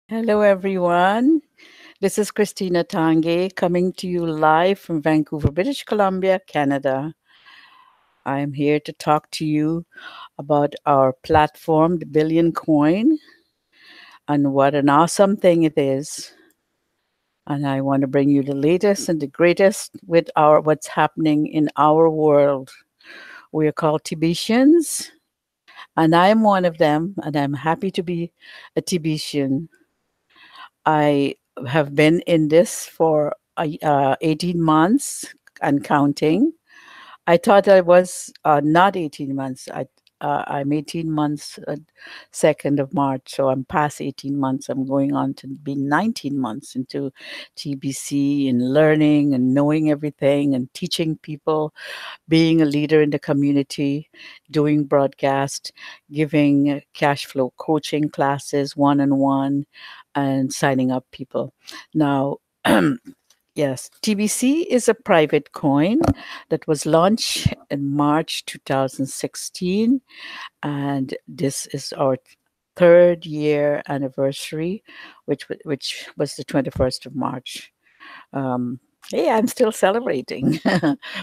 Hello, everyone. This is Christina Tange coming to you live from Vancouver, British Columbia, Canada. I'm here to talk to you about our platform, the Billion Coin, and what an awesome thing it is. And I want to bring you the latest and the greatest with our what's happening in our world. We are called Tibetians, and I'm one of them, and I'm happy to be a Tibetan. I have been in this for 18 months and counting. I thought I was not 18 months. I'm 18 months, 2nd of March, so I'm past 18 months. I'm going on to be 19 months into TBC and learning and knowing everything and teaching people, being a leader in the community, doing broadcast, giving cash flow coaching classes one on one, and signing up people. Now, yes, TBC is a private coin that was launched in March 2016, and this is our third year anniversary, which was the 21st of March. Um, yeah, I'm still celebrating.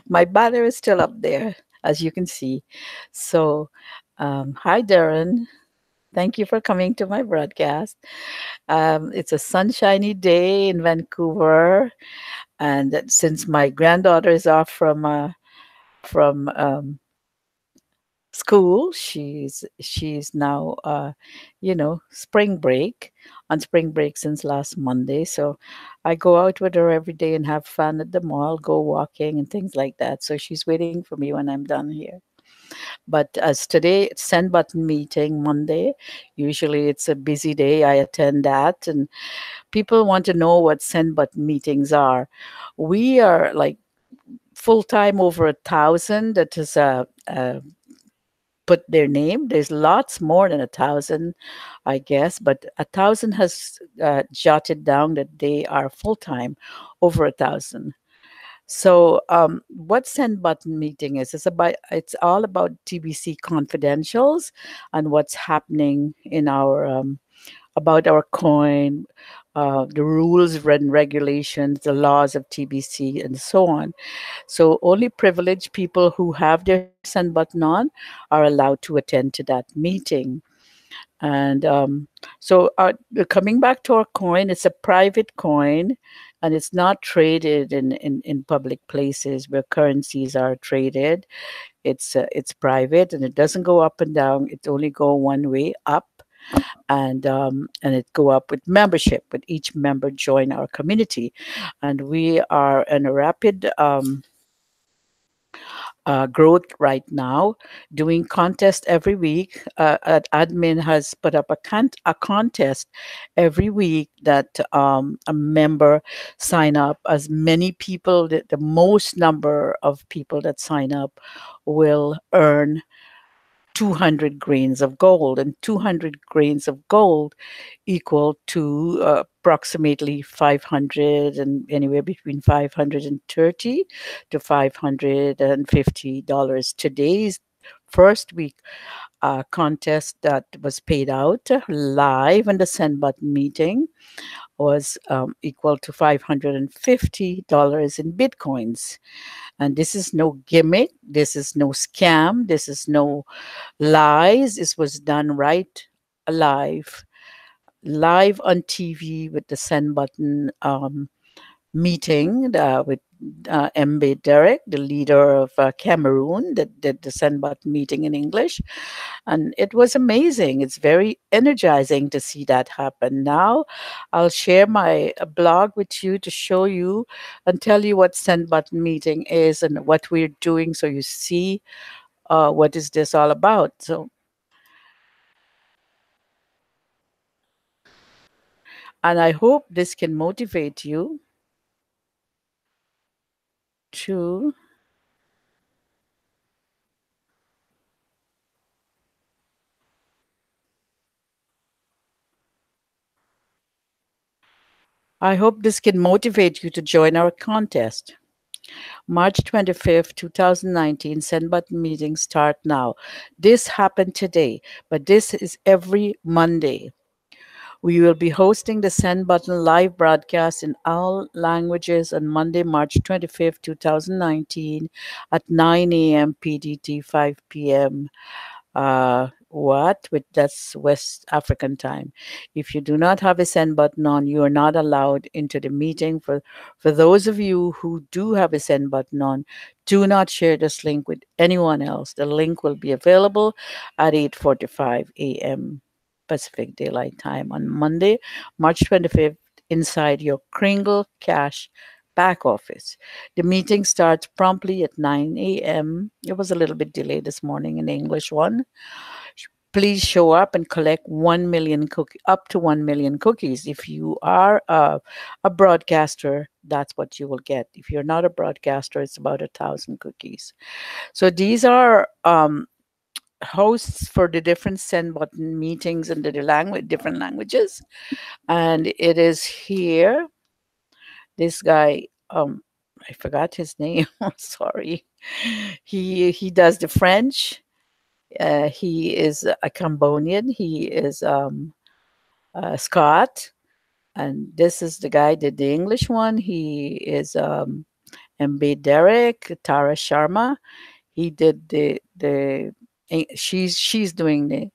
My banner is still up there, as you can see. So, hi, Darren. Thank you for coming to my broadcast. It's a sunshiny day in Vancouver, and since my granddaughter is off from school, she's now spring break on spring break since last Monday. So I go out with her every day and have fun at the mall, go walking and things like that. So she's waiting for me when I'm done here. But as today, it's send button meeting Monday. Usually it's a busy day. I attend that, and people want to know what send button meetings are. We are like full time over 1,000. That is put their name. There's lots more than 1,000, I guess, but 1,000 has jotted down that they are full time over 1,000. So, what Send Button Meeting is, it's all about TBC confidentials and what's happening in our about our coin, the rules and regulations, the laws of TBC, and so on. So only privileged people who have their send button on are allowed to attend to that meeting. And coming back to our coin, it's a private coin, and it's not traded in public places where currencies are traded. It's private, and it doesn't go up and down. It only go one way up, and it go up with membership. With each member join our community, and we are in a rapid growth right now, doing contest every week. Admin has put up a contest every week that a member sign up. As many people, the most number of people that sign up will earn 200 grains of gold, and 200 grains of gold equal to approximately 500 and anywhere between 530 to $550. Today's first week contest that was paid out live in the send button meeting was equal to $550 in bitcoins. And this is no gimmick, this is no scam, this is no lies. This was done right live, live on TV with the send button meeting with Mbe Derek, the leader of Cameroon, that did the send button meeting in English. And it was amazing. It's very energizing to see that happen. Now, I'll share my blog with you to show you and tell you what send button meeting is and what we're doing so you see what is this all about. So, and I hope this can motivate you to I hope this can motivate you to join our contest. March 25th, 2019, send button meetings start now. This happened today, but this is every Monday. We will be hosting the Send Button live broadcast in all languages on Monday, March 25th, 2019 at 9 a.m. PDT, 5 p.m. What? With that's West African time. If you do not have a send button on, you are not allowed into the meeting. For those of you who do have a send button on, do not share this link with anyone else. The link will be available at 8:45 a.m. Pacific Daylight Time on Monday, March 25th, inside your Kringle Cash back office. The meeting starts promptly at 9 a.m. It was a little bit delayed this morning in the English one. Please show up and collect 1 million up to 1 million cookies. If you are a broadcaster, that's what you will get. If you're not a broadcaster, it's about 1,000 cookies. So these are hosts for the different send button meetings in the different languages. And it is here. This guy, I forgot his name. Sorry. He does the French. He is a Cambodian. He is Scott, and this is the guy did the English one. He is MB Derek Tara Sharma. He did she's doing the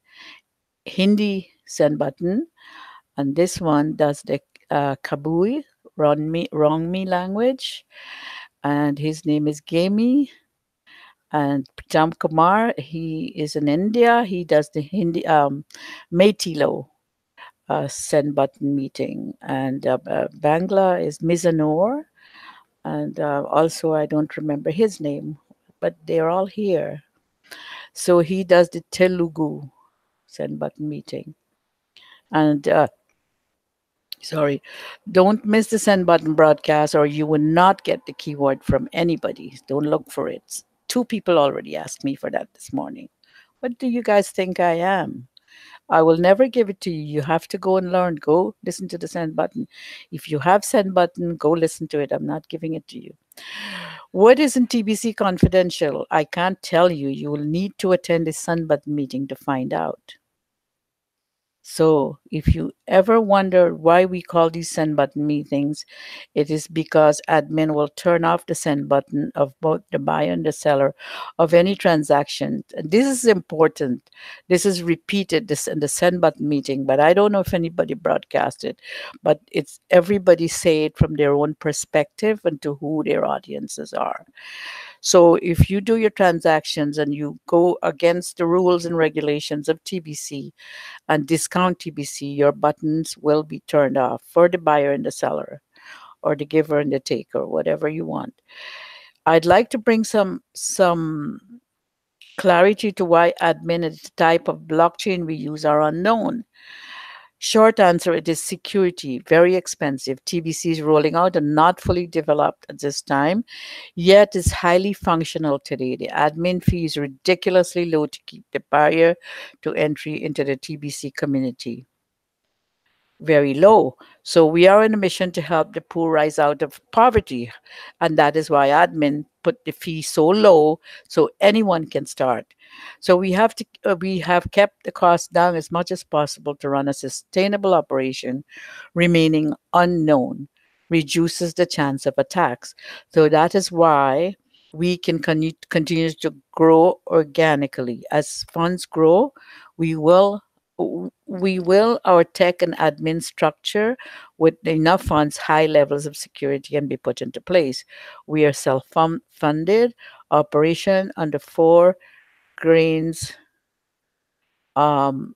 Hindi send button, and this one does the Kabui wrong me language, and his name is Gami. And Pritam Kumar, he is in India. He does the Hindi Meitilo send button meeting. And Bangla is Mizanor. And also, I don't remember his name, but they're all here. So he does the Telugu send button meeting. And sorry, don't miss the send button broadcast or you will not get the keyword from anybody. Don't look for it. Two people already asked me for that this morning. What do you guys think I am? I will never give it to you. You have to go and learn. Go listen to the send button. If you have send button, go listen to it. I'm not giving it to you. What is in TBC confidential? I can't tell you. You will need to attend the send button meeting to find out. So, if you ever wonder why we call these send button meetings, it is because admin will turn off the send button of both the buyer and the seller of any transaction. This is important. This is repeated this in the send button meeting, but I don't know if anybody broadcast it, but it's everybody say it from their own perspective and to who their audiences are. So if you do your transactions and you go against the rules and regulations of TBC, and discount TBC, your buttons will be turned off for the buyer and the seller, or the giver and the taker, whatever you want. I'd like to bring some clarity to why admin and the type of blockchain we use are unknown. Short answer, it is security, very expensive. TBC is rolling out and not fully developed at this time, yet is highly functional today. The admin fee is ridiculously low to keep the barrier to entry into the TBC community very low. So we are on a mission to help the poor rise out of poverty. And that is why admin put the fee so low so anyone can start. So we have kept the cost down as much as possible to run a sustainable operation, remaining unknown reduces the chance of attacks. So that is why we can continue to grow organically. As funds grow, we will our tech and admin structure with enough funds, high levels of security can be put into place. We are self-funded operation under 4 grains um,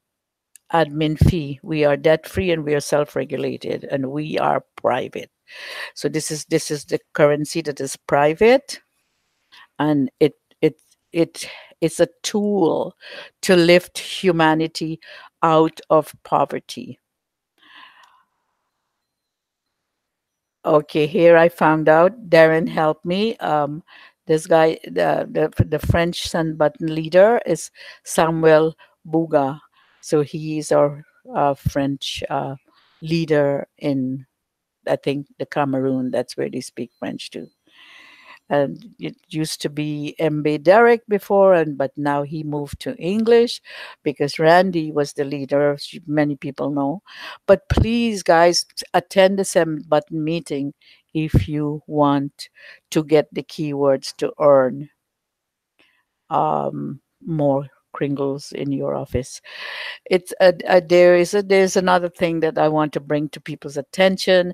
admin fee. We are debt free and we are self-regulated and we are private. So this is the currency that is private, and it it's a tool to lift humanity out of poverty. Okay, here I found out. Darren helped me. This guy, the French Sun Button leader is Samuel Bouga. So he is our French leader in, I think, the Cameroon. That's where they speak French too. and it used to be MB Derek before, and but now he moved to English because Randy was the leader, as many people know. But please, guys, attend the 7-button meeting if you want to get the keywords to earn more kringles in your office. It's there's another thing that I want to bring to people's attention.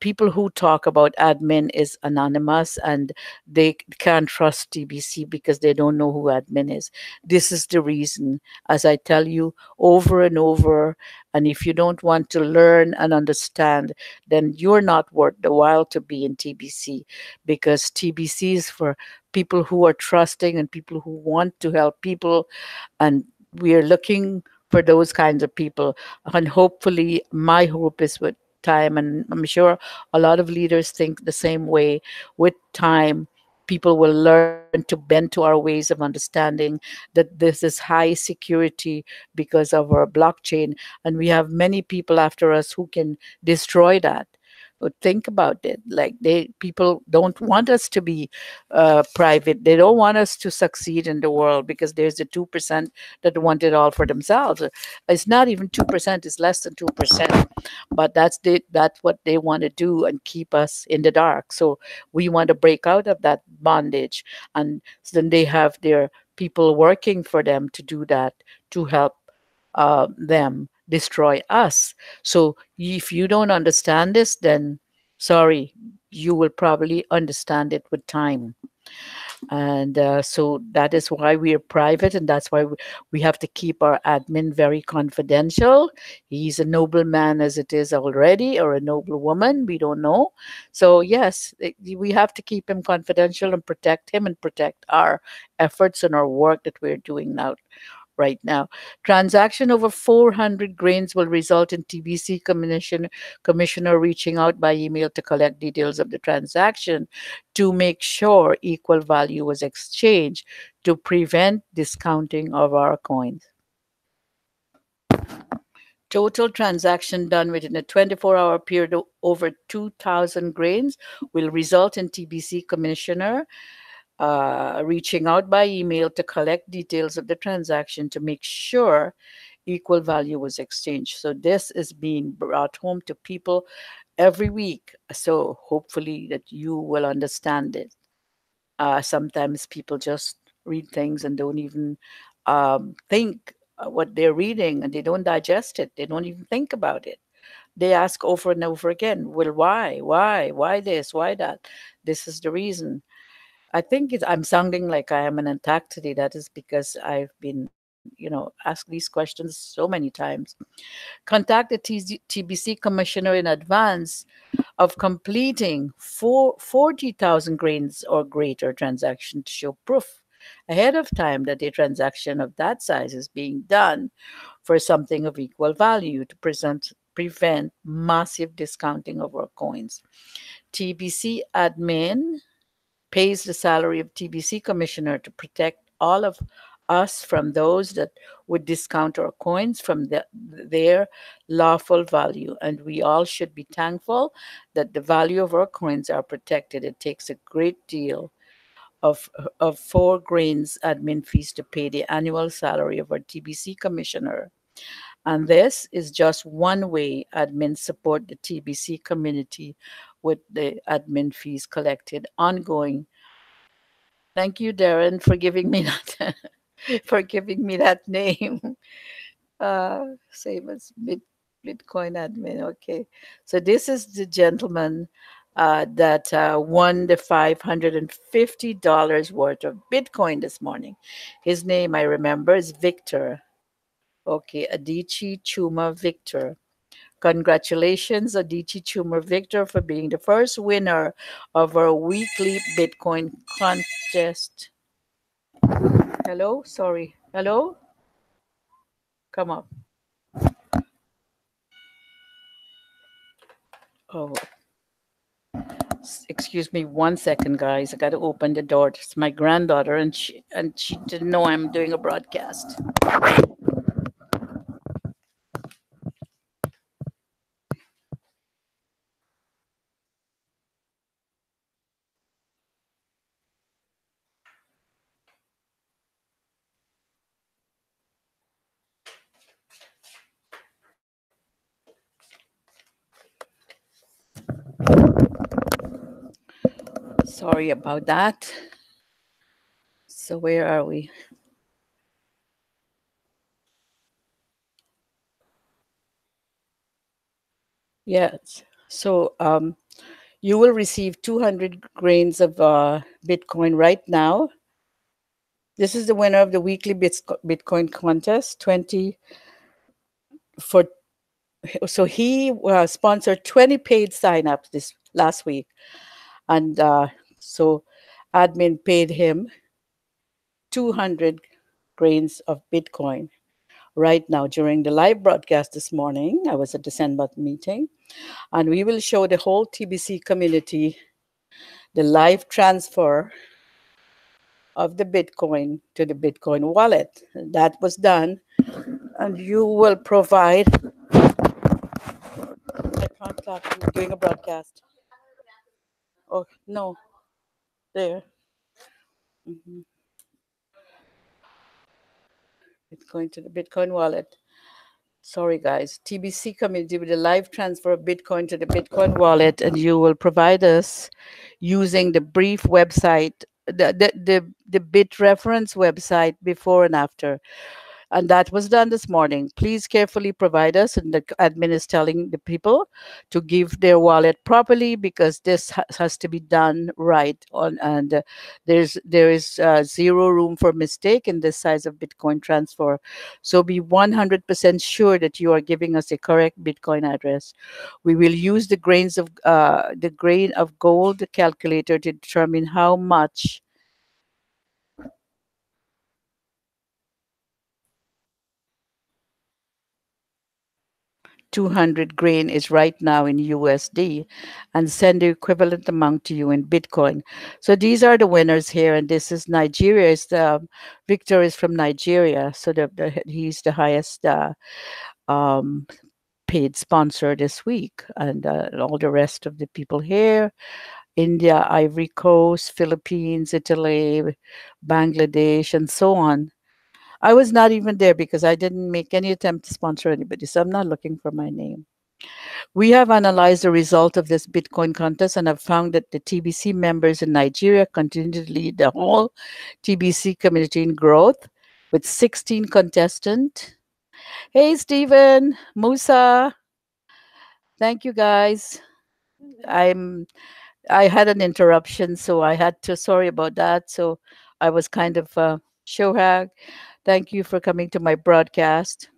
People who talk about admin is anonymous and they can't trust TBC because they don't know who admin is. This is the reason, as I tell you over and over. And if you don't want to learn and understand, then you're not worth the while to be in TBC, because TBC is for people who are trusting and people who want to help people. And we are looking for those kinds of people. And hopefully, my hope is with time, and I'm sure a lot of leaders think the same way. With time, people will learn to bend to our ways of understanding that this is high security because of our blockchain, and we have many people after us who can destroy that. But think about it. Like, people don't want us to be private. They don't want us to succeed in the world because there's the 2% that want it all for themselves. It's not even 2%; it's less than 2%. But that's what they want to do and keep us in the dark. So we want to break out of that bondage, and so then they have their people working for them to do that, to help them destroy us. So if you don't understand this, then sorry, you will probably understand it with time. And so that is why we are private, and that's why we have to keep our admin very confidential. He's a noble man as it is already, or a noble woman, we don't know. So yes, we have to keep him confidential and protect him and protect our efforts and our work that we're doing now, right now. Transaction over 400 grains will result in TBC commissioner reaching out by email to collect details of the transaction to make sure equal value was exchanged to prevent discounting of our coins. Total transaction done within a 24-hour period over 2,000 grains will result in TBC commissioner reaching out by email to collect details of the transaction to make sure equal value was exchanged. So this is being brought home to people every week. So hopefully that you will understand it. Sometimes people just read things and don't even think what they're reading, and they don't digest it. They don't even think about it. They ask over and over again, well, why this, why that? This is the reason. I think I'm sounding like I am an attack today. That is because I've been, asked these questions so many times. Contact the TBC commissioner in advance of completing 40,000 grains or greater transaction to show proof ahead of time that a transaction of that size is being done for something of equal value to prevent massive discounting of our coins. TBC admin pays the salary of TBC commissioner to protect all of us from those that would discount our coins from their lawful value. And we all should be thankful that the value of our coins are protected. It takes a great deal of, of 4 grains admin fees to pay the annual salary of our TBC commissioner. And this is just one way admins support the TBC community with the admin fees collected ongoing. Thank you, Darren, for giving me that for giving me that name. Same as Bitcoin admin. Okay, so this is the gentleman that won the $550 worth of Bitcoin this morning. His name, I remember, is Victor. Okay, Adichie Chuma Victor. Congratulations, Adichie Chuma Victor, for being the first winner of our weekly Bitcoin contest. Hello? Sorry. Hello? Come up. Oh, excuse me 1 second, guys. I got to open the door. It's my granddaughter, and she didn't know I'm doing a broadcast. Sorry about that. So where are we? Yes. So you will receive 200 grains of Bitcoin right now. This is the winner of the weekly Bitcoin contest. 20 for so he sponsored 20 paid signups this last week, and so admin paid him 200 grains of Bitcoin. Right now, during the live broadcast this morning, I was at the Sendbot meeting, and we will show the whole TBC community the live transfer of the Bitcoin to the Bitcoin wallet. That was done, and you will provide. I can't talk. I'm doing a broadcast. Oh no, there. Mhm. It's going to the Bitcoin wallet. Sorry, guys. TBC community with a live transfer of Bitcoin to the Bitcoin wallet, and you will provide us using the brief website, the bit reference website before and after. And that was done this morning. Please carefully provide us, and the admin is telling the people to give their wallet properly because this has to be done right on. And there is zero room for mistake in this size of Bitcoin transfer. So be 100% sure that you are giving us a correct Bitcoin address. We will use the grain of gold calculator to determine how much 200 grain is right now in USD, and send the equivalent amount to you in Bitcoin. So these are the winners here, and this is Nigeria. Victor is from Nigeria, so he's the highest um, paid sponsor this week, and all the rest of the people here: India, Ivory Coast, Philippines, Italy, Bangladesh, and so on. I was not even there because I didn't make any attempt to sponsor anybody, so I'm not looking for my name. We have analyzed the result of this Bitcoin contest and have found that the TBC members in Nigeria continue to lead the whole TBC community in growth with 16 contestants. Hey, Stephen, Musa, thank you guys. I'm I had an interruption, so I had to. Sorry about that. So I was kind of Shohag. Thank you for coming to my broadcast.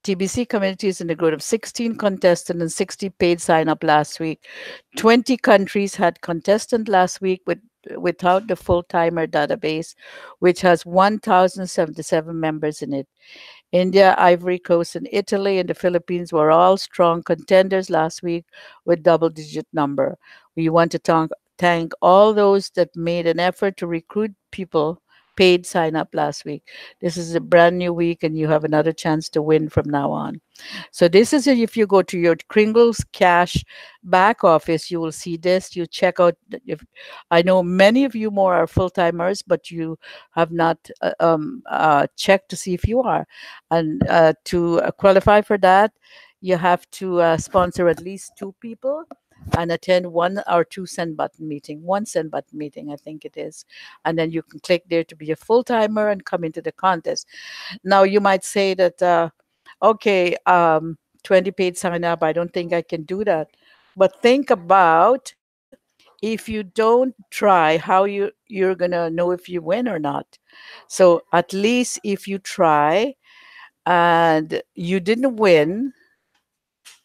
TBC communities in the growth of 16 contestants and 60 paid sign up last week. 20 countries had contestant last week without the full timer database, which has 1,077 members in it. India, Ivory Coast, and Italy and the Philippines were all strong contenders last week with double-digit number. We want to thank all those that made an effort to recruit people paid sign up last week. This is a brand new week and you have another chance to win from now on. So this is if you go to your Kringles Cash back office, you will see this. You check out. If I know many of you more are full timers, but you have not checked to see if you are, and to qualify for that, you have to sponsor at least two people and attend one or two send button meeting, one send button meeting, I think it is, and then you can click there to be a full timer and come into the contest. Now you might say that. Okay, 20 paid sign up. I don't think I can do that. But think about if you don't try, how you're gonna know if you win or not. So at least if you try and you didn't win,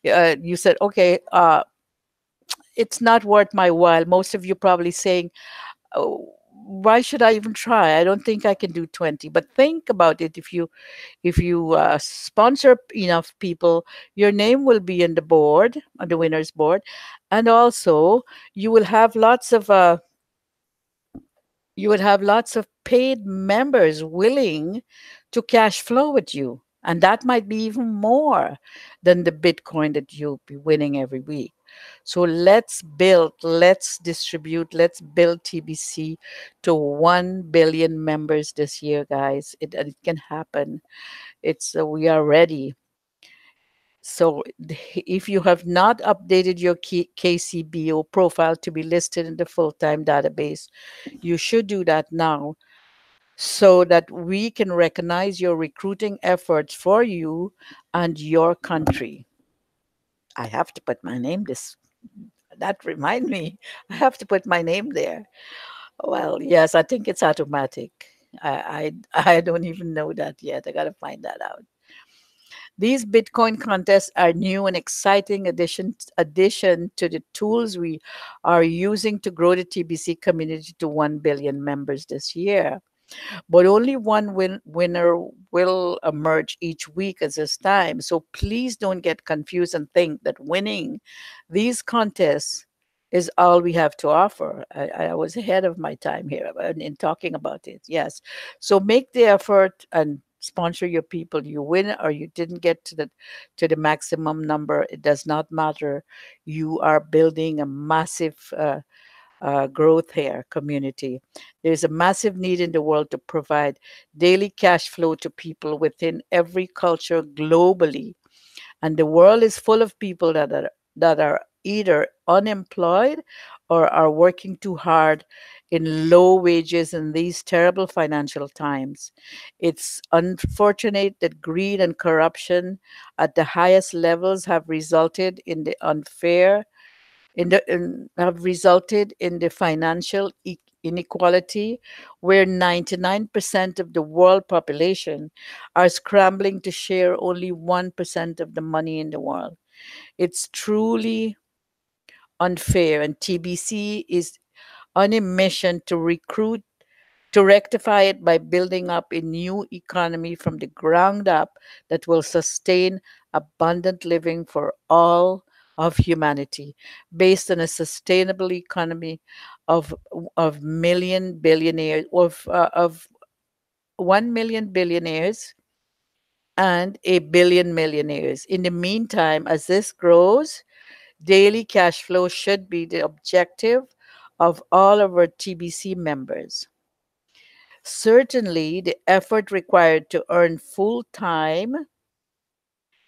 you said, okay, it's not worth my while. Most of you probably saying, oh, why should I even try? I don't think I can do 20. But think about it. If you sponsor enough people, your name will be in the board, on the winners board, and also you will have lots of you would have lots of paid members willing to cash flow with you, and that might be even more than the Bitcoin that you'll be winning every week. So let's distribute, let's build TBC to 1 billion members this year, guys. It can happen. It's We are ready. So, if you have not updated your KCBO profile to be listed in the full time database, you should do that now so that we can recognize your recruiting efforts for you and your country. I have to put my name this that remind me. I have to put my name there. Well, yes, I think it's automatic. I don't even know that yet. I gotta find that out. These Bitcoin contests are new and exciting addition to the tools we are using to grow the TBC community to 1 billion members this year. But only one winner will emerge each week at this time. So please don't get confused and think that winning these contests is all we have to offer. I was ahead of my time here in talking about it. Yes. So make the effort and sponsor your people. You win or you didn't get to the maximum number. It does not matter. You are building a massive growth here community. There's a massive need in the world to provide daily cash flow to people within every culture globally. And the world is full of people that are either unemployed or are working too hard in low wages in these terrible financial times. It's unfortunate that greed and corruption at the highest levels have resulted in the unfair have resulted in the financial inequality where 99% of the world population are scrambling to share only 1% of the money in the world. It's truly unfair, and TBC is on a mission to rectify it by building up a new economy from the ground up that will sustain abundant living for all of humanity based on a sustainable economy of million billionaires of 1 million billionaires and a billion millionaires. In the meantime, as this grows, daily cash flow should be the objective of all of our TBC members. Certainly, the effort required to earn full time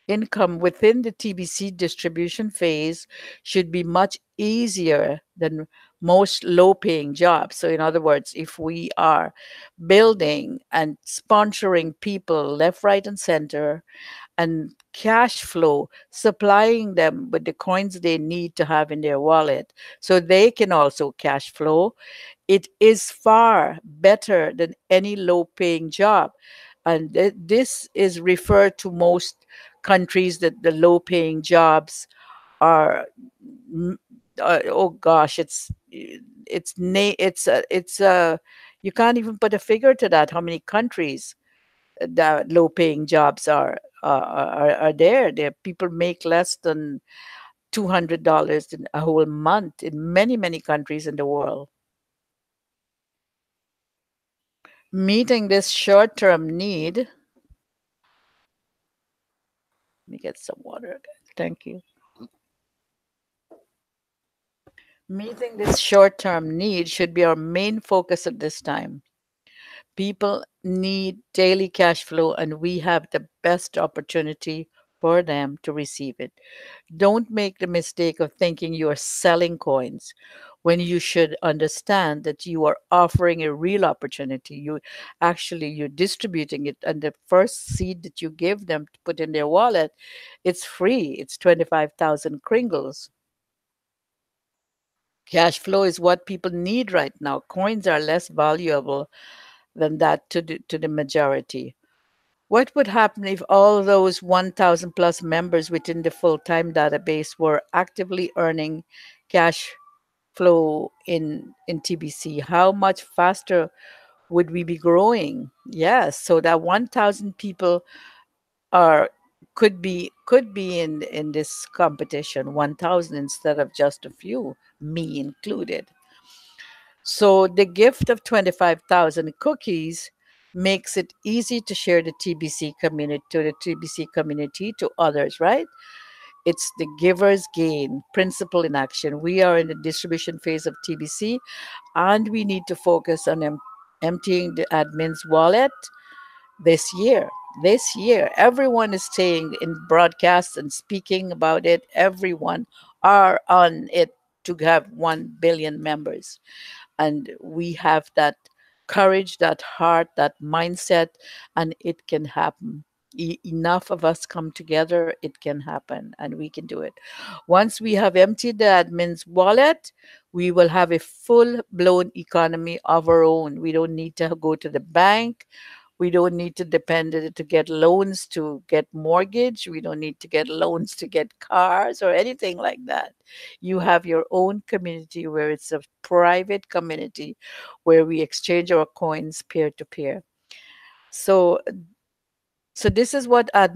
income within the TBC distribution phase should be much easier than most low paying jobs. So, in other words, if we are building and sponsoring people left, right, and center, and cash flow, supplying them with the coins they need to have in their wallet so they can also cash flow, it is far better than any low paying job. And this is referred to most countries that the low paying jobs are mm, oh gosh, it's you can't even put a figure to that how many countries the low paying jobs are there. There people make less than $200 in a whole month in many countries in the world. Meeting this short term need, let me get some water. Thank you. Meeting this short term need should be our main focus at this time. People need daily cash flow, and we have the best opportunity for them to receive it. Don't make the mistake of thinking you are selling coins when you should understand that you are offering a real opportunity. You're distributing it, and the first seed that you give them to put in their wallet, it's free. It's 25,000 kringles. Cash flow is what people need right now. Coins are less valuable than that to the majority. What would happen if all those 1,000 plus members within the full time database were actively earning cash flow in TBC? How much faster would we be growing? Yes, so that 1,000 people are could be in this competition, 1,000 instead of just a few, me included. So the gift of 25,000 cookies makes it easy to share the TBC community to others, right? It's the giver's gain principle in action. We are in the distribution phase of TBC and we need to focus on emptying the admin's wallet this year. this year. Everyone is staying in broadcasts and speaking about it. Everyone are on it to have 1 billion members. And we have that courage, that heart, that mindset, and it can happen. Enough of us come together, it can happen, and we can do it. Once we have emptied the admin's wallet, we will have a full blown economy of our own. We don't need to go to the bank. We don't need to depend on it to get loans to get mortgage. We don't need to get loans to get cars or anything like that. You have your own community where it's a private community where we exchange our coins peer to peer. So, so this is what how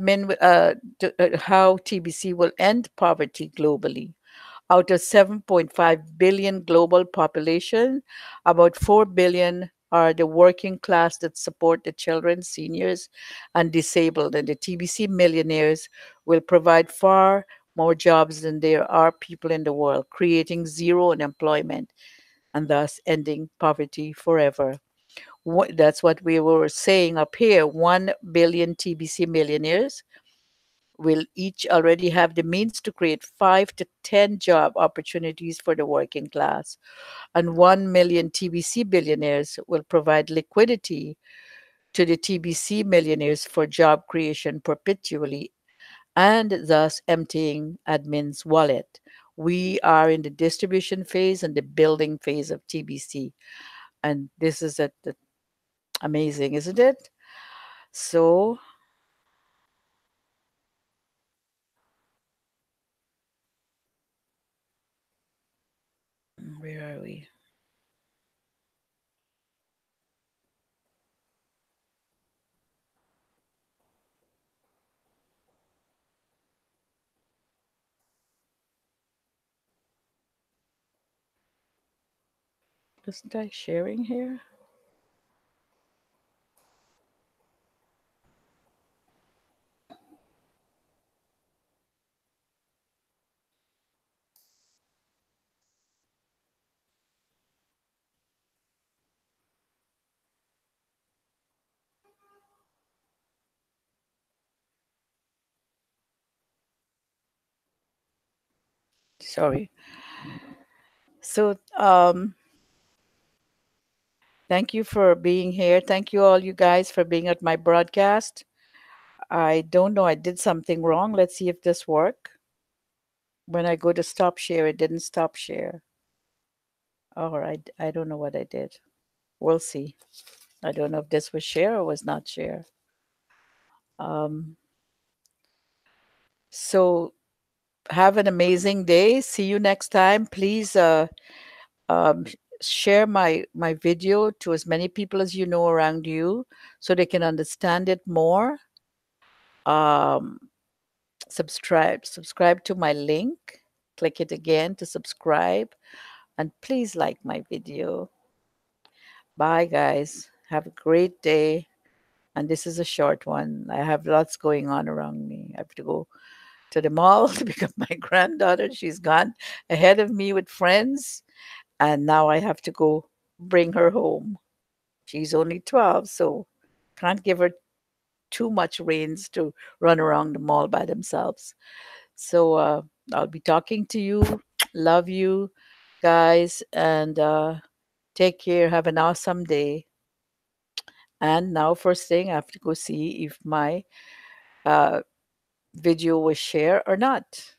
TBC will end poverty globally. Out of 7.5 billion global population, about 4 billion are the working class that support the children, seniors, and disabled. And the TBC millionaires will provide far more jobs than there are people in the world, creating zero unemployment and thus ending poverty forever. That's what we were saying up here. 1 billion TBC millionaires will each already have the means to create 5 to 10 job opportunities for the working class. And 1 million TBC billionaires will provide liquidity to the TBC millionaires for job creation perpetually and thus emptying admin's wallet. We are in the distribution phase and the building phase of TBC. And this is amazing, isn't it? So, where are we? Isn't I sharing here? Sorry. So, thank you for being here. Thank you all you guys for being at my broadcast. I don't know, I did something wrong. Let's see if this work. When I go to stop share, it didn't stop share. All right, I don't know what I did. We'll see. I don't know if this was share or was not share. Um, so have an amazing day. See you next time. Please um, share my video to as many people as you know around you so they can understand it more. Um, subscribe to my link. Click it again to subscribe, and please like my video. Bye, guys. Have a great day. And this is a short one. I have lots going on around me. I have to go to the mall to pick up my granddaughter. She's gone ahead of me with friends, and now I have to go bring her home. She's only 12, so can't give her too much reins to run around the mall by themselves. So I'll be talking to you. Love you guys, and take care. Have an awesome day. And now, first thing, I have to go see if my uh, video was shared or not.